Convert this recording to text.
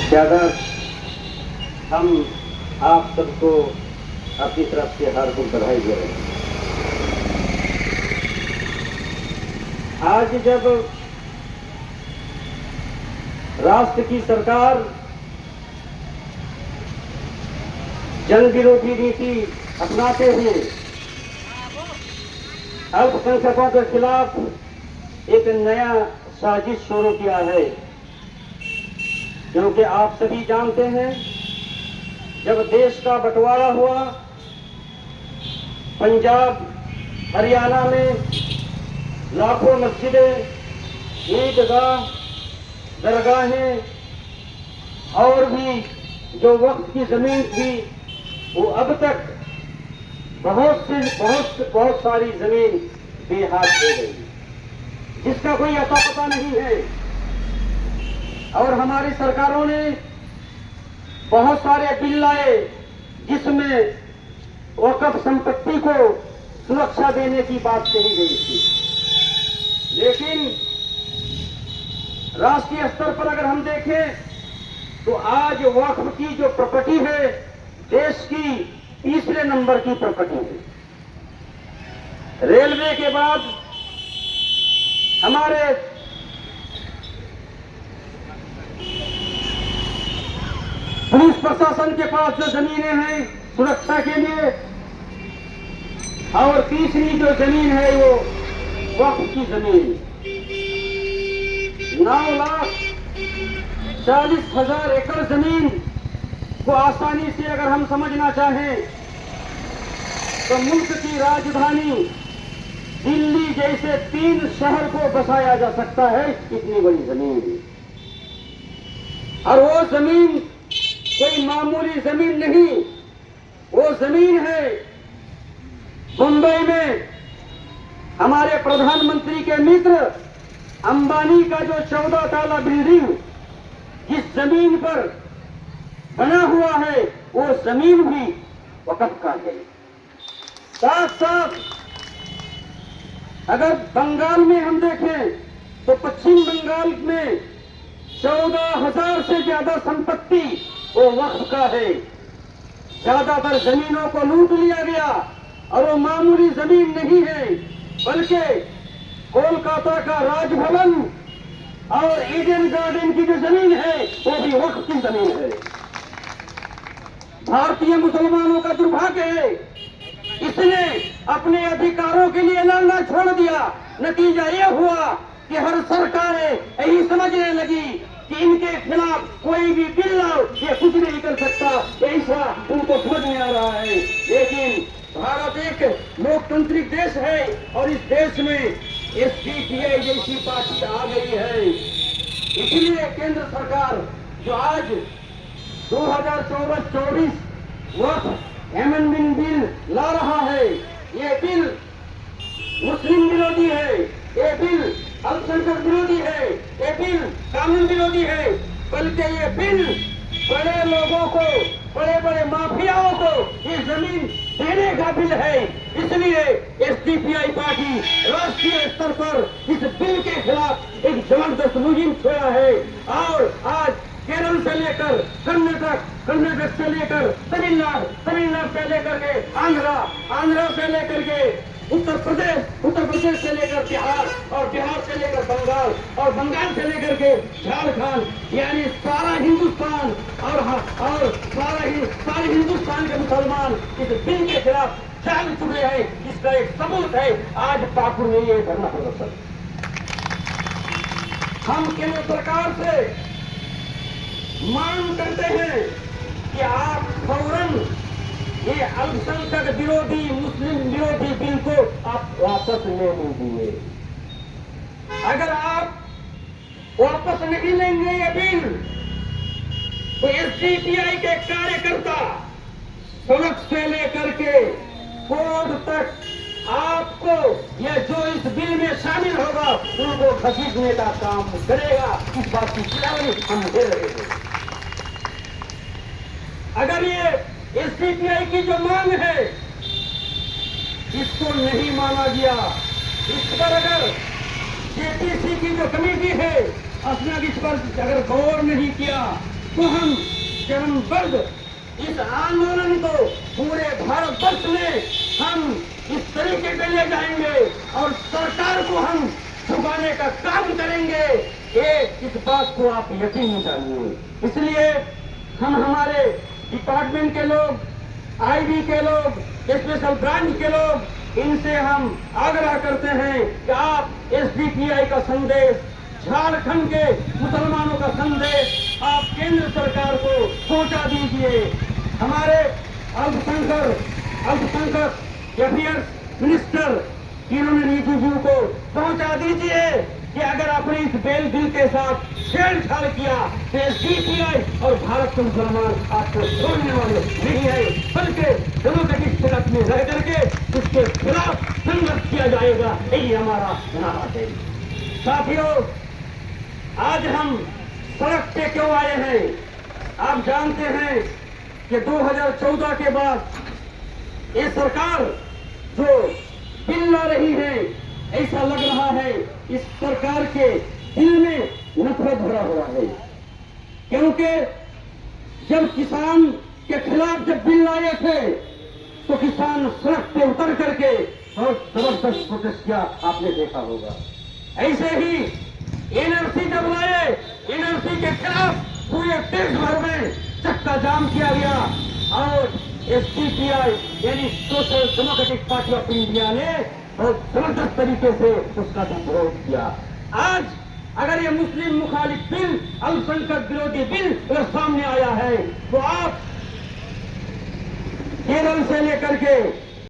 ज़्यादा हम आप सबको अपनी तरफ से हार्दिक बधाई दे रहे हैं। आज जब राष्ट्र की सरकार जन विरोधी नीति अपनाते हुए अल्पसंख्यकों के खिलाफ एक नया साजिश शुरू किया है, क्योंकि आप सभी जानते हैं जब देश का बंटवारा हुआ, पंजाब हरियाणा में लाखों मस्जिदें, ईदगाह, दरगाहें और भी जो वक्त की जमीन थी वो अब तक बहुत सारी जमीन बेहाथ हो गई, जिसका कोई अता पता नहीं है। और हमारी सरकारों ने बहुत सारे बिल लाए जिसमें वक्फ संपत्ति को सुरक्षा देने की बात कही गई थी, लेकिन राष्ट्रीय स्तर पर अगर हम देखें तो आज वक्फ की जो प्रॉपर्टी है देश की तीसरे नंबर की प्रॉपर्टी है। रेलवे के बाद हमारे पुलिस प्रशासन के पास जो जमीनें हैं सुरक्षा के लिए, और तीसरी जो जमीन है वो वक्फ की जमीन। 9,40,000 एकड़ जमीन को आसानी से अगर हम समझना चाहें तो मुल्क की राजधानी दिल्ली जैसे 3 शहर को बसाया जा सकता है, इतनी बड़ी जमीन। और वो जमीन कोई मामूली जमीन नहीं, वो जमीन है मुंबई में हमारे प्रधानमंत्री के मित्र अंबानी का जो 14 ताला बिल्डिंग जिस जमीन पर बना हुआ है वो जमीन भी वक्फ का है। साथ साथ अगर बंगाल में हम देखें तो पश्चिम बंगाल में 14,000 से ज्यादा संपत्ति वो वक्फ का है। ज्यादातर जमीनों को लूट लिया गया और वो मामूली जमीन नहीं है, बल्कि कोलकाता का राजभवन और ईडन गार्डन की जो जमीन है वो भी वक्फ की जमीन है। भारतीय मुसलमानों का दुर्भाग्य है, इसने अपने अधिकारों के लिए लड़ना छोड़ दिया। नतीजा ये हुआ कि हर सरकारें यही समझने लगी कि इनके खिलाफ कोई भी बिल लाओ ये कुछ नहीं कर सकता, ऐसा उनको समझ में आ रहा है। लेकिन भारत एक लोकतांत्रिक देश है और इस देश में एसडीपीआई जैसी पार्टी आ गई है। इसलिए केंद्र सरकार जो आज 2024 वक्फ एमेंडमेंट बिल ला रहा है, ये बिल मुस्लिम विरोधी है, ये बिल अल्पसंख्यक विरोधी है, ये बिल कानून विरोधी है, बल्कि ये बिल बड़े लोगों को, बड़े बड़े माफियाओं को ये जमीन देने का बिल है। इसलिए एसडीपीआई पार्टी राष्ट्रीय स्तर पर इस बिल के खिलाफ एक जबरदस्त मुहिम छेड़ा है। और आज केरल से लेकर कर्नाटक से लेकर तमिलनाडु से लेकर के आंध्रा से लेकर के उत्तर प्रदेश से लेकर बिहार, और बिहार से लेकर बंगाल, और बंगाल से लेकर के झारखंड, यानी सारा हिंदुस्तान और सारे हिंदुस्तान के मुसलमान इस बिल के खिलाफ जाग चुके हैं। इसका एक सबूत है आज पाकुड़ में ये धरना प्रदर्शन। हम केंद्र सरकार से मांग करते हैं कि आप फौरन ये अल्पसंख्यक विरोधी, मुस्लिम विरोधी बिल को आप वापस ले लीजिए। अगर आप वापस नहीं लेंगे ये बिल तो एसडीपीआई के कार्यकर्ता सड़क से लेकर के कोर्ट तक आपको या जो इस बिल में शामिल होगा उनको घसीटने का काम करेगा। इस बात की चेतावनी हम दे रहे हैं। अगर ये एसडीपीआई की जो मांग है इसको नहीं माना गया, इस पर अगर जेपीसी की जो कमेटी है उसने इस पर अगर गौर नहीं किया तो हम चरणबद्ध इस आंदोलन को पूरे भारतवर्ष में हम इस तरीके से ले जाएंगे और सरकार को हम झुकाने का काम करेंगे। ये इस बात को आप यकीन जानिए। इसलिए हम हमारे डिपार्टमेंट के लोग, आईबी के लोग, स्पेशल ब्रांच के लोग, इनसे हम आग्रह करते हैं कि आप एसडीपीआई का संदेश, झारखंड के मुसलमानों का संदेश आप केंद्र सरकार को पहुंचा दीजिए। हमारे अल्पसंख्यक अफेयर्स मिनिस्टर किरण रिजिजू को पहुंचा दीजिए कि अगर आपने इस बिल के साथ छेड़छाड़ किया तो एसडीपीआई और भारत के मुसलमान आपको छोड़ने वाले नहीं है, बल्कि डेमोक्रेटिक सड़क में रह करके उसके खिलाफ संघर्ष किया जाएगा। यही हमारा नारा है। साथियों, आज हम सड़क पे क्यों आए हैं? आप जानते हैं कि 2014 के बाद ये सरकार जो बिल ला रही है, ऐसा लग रहा है इस सरकार के दिल में नफरत भरा हुआ है। क्योंकि जब किसान के खिलाफ जब बिल लाए थे तो किसान सड़क पे उतर करके और जबरदस्त प्रोटेस्ट किया, आपने देखा होगा। ऐसे ही एनआरसी जब लाए, एनआरसी के खिलाफ पूरे देश भर में चक्का जाम किया गया और एसडीपीआई यानी social democratic party of India ने बहुत जबरदस्त तरीके से उसका विरोध किया। आज अगर ये मुस्लिम मुखालिफ बिल, अल्पसंख्यक विरोधी बिल अगर सामने आया है तो आप केरल से लेकर के